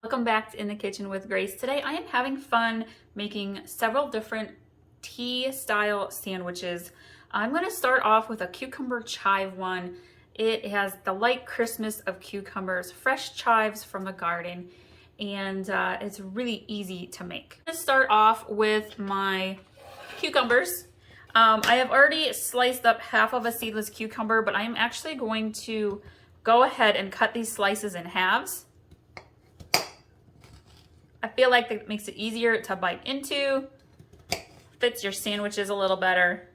Welcome back to In the Kitchen with Grace. Today I am having fun making several different tea style sandwiches. I'm going to start off with a cucumber chive one. It has the light crispness of cucumbers, fresh chives from the garden, and it's really easy to make. I'm going to start off with my cucumbers. I have already sliced up half of a seedless cucumber, but I am actually going to go ahead and cut these slices in halves. I feel like that makes it easier to bite into, fits your sandwiches a little better.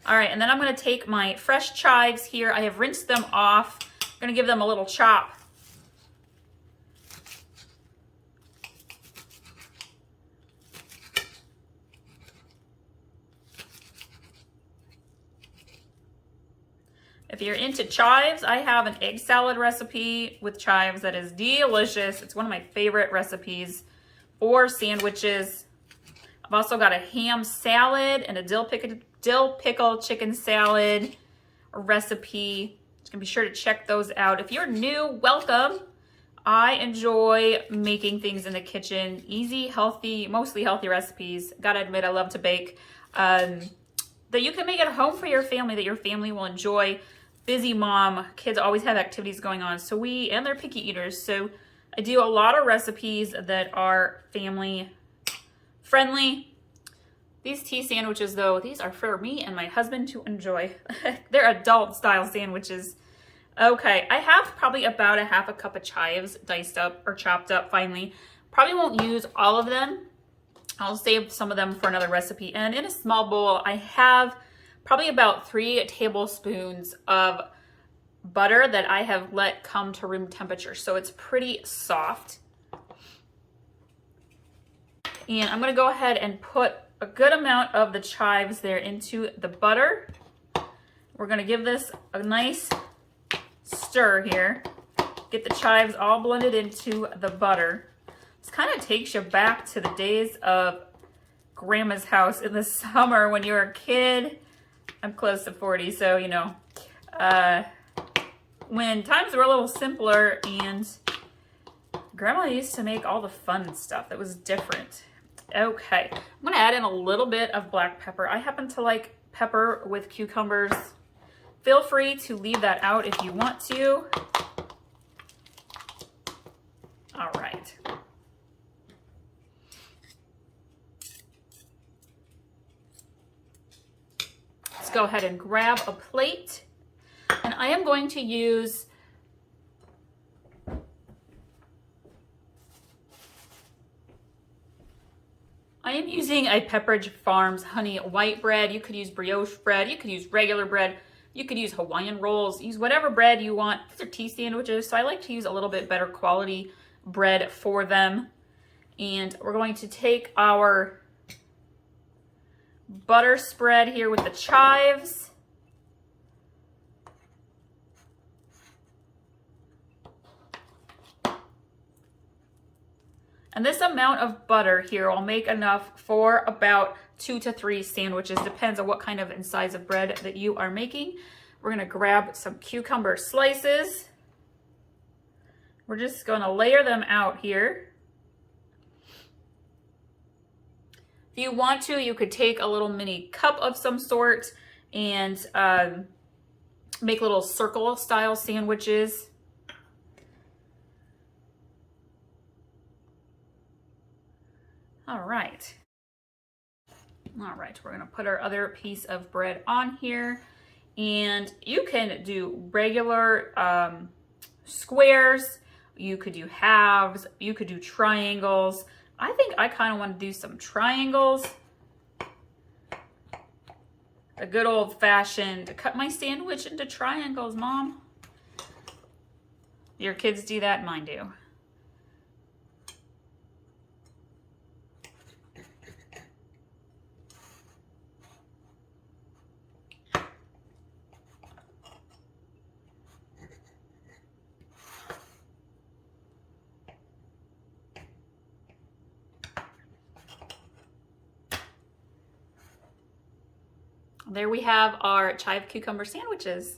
All right, and then I'm gonna take my fresh chives here. I have rinsed them off. I'm gonna give them a little chop. If you're into chives, I have an egg salad recipe with chives that is delicious. It's one of my favorite recipes for sandwiches. I've also got a ham salad and a dill pickle chicken salad recipe. You can be sure to check those out. If you're new, welcome. I enjoy making things in the kitchen. Easy, healthy, mostly healthy recipes. Gotta admit, I love to bake. That you can make at home for your family, that your family will enjoy. Busy mom, kids always have activities going on, and they're picky eaters, so I do a lot of recipes that are family friendly. These tea sandwiches though, these are for me and my husband to enjoy. They're adult style sandwiches. Okay, I have probably about a half a cup of chives diced up or chopped up finely. Probably won't use all of them. I'll save some of them for another recipe. And in a small bowl, I have probably about 3 tablespoons of butter that I have let come to room temperature. So it's pretty soft. And I'm gonna go ahead and put a good amount of the chives there into the butter. We're gonna give this a nice stir here. Get the chives all blended into the butter. This kind of takes you back to the days of grandma's house in the summer when you were a kid. I'm close to 40, so you know, when times were a little simpler and grandma used to make all the fun stuff that was different. Okay, I'm gonna add in a little bit of black pepper. I happen to like pepper with cucumbers. Feel free to leave that out if you want to. All right. Let's go ahead and grab a plate. And I am going to use a Pepperidge Farms honey white bread. You could use brioche bread, you could use regular bread, you could use Hawaiian rolls, use whatever bread you want. These are tea sandwiches, so I like to use a little bit better quality bread for them. And we're going to take our butter spread here with the chives. And this amount of butter here will make enough for about 2 to 3 sandwiches. Depends on what kind of and size of bread that you are making. We're gonna grab some cucumber slices. We're just gonna layer them out here. If you want to, you could take a little mini cup of some sort and make little circle style sandwiches. All right, we're gonna put our other piece of bread on here, and you can do regular squares, you could do halves, you could do triangles. I think I kind of want to do some triangles. A good old fashioned, cut my sandwich into triangles, Mom. Your kids do that, mine do. There we have our chive cucumber sandwiches.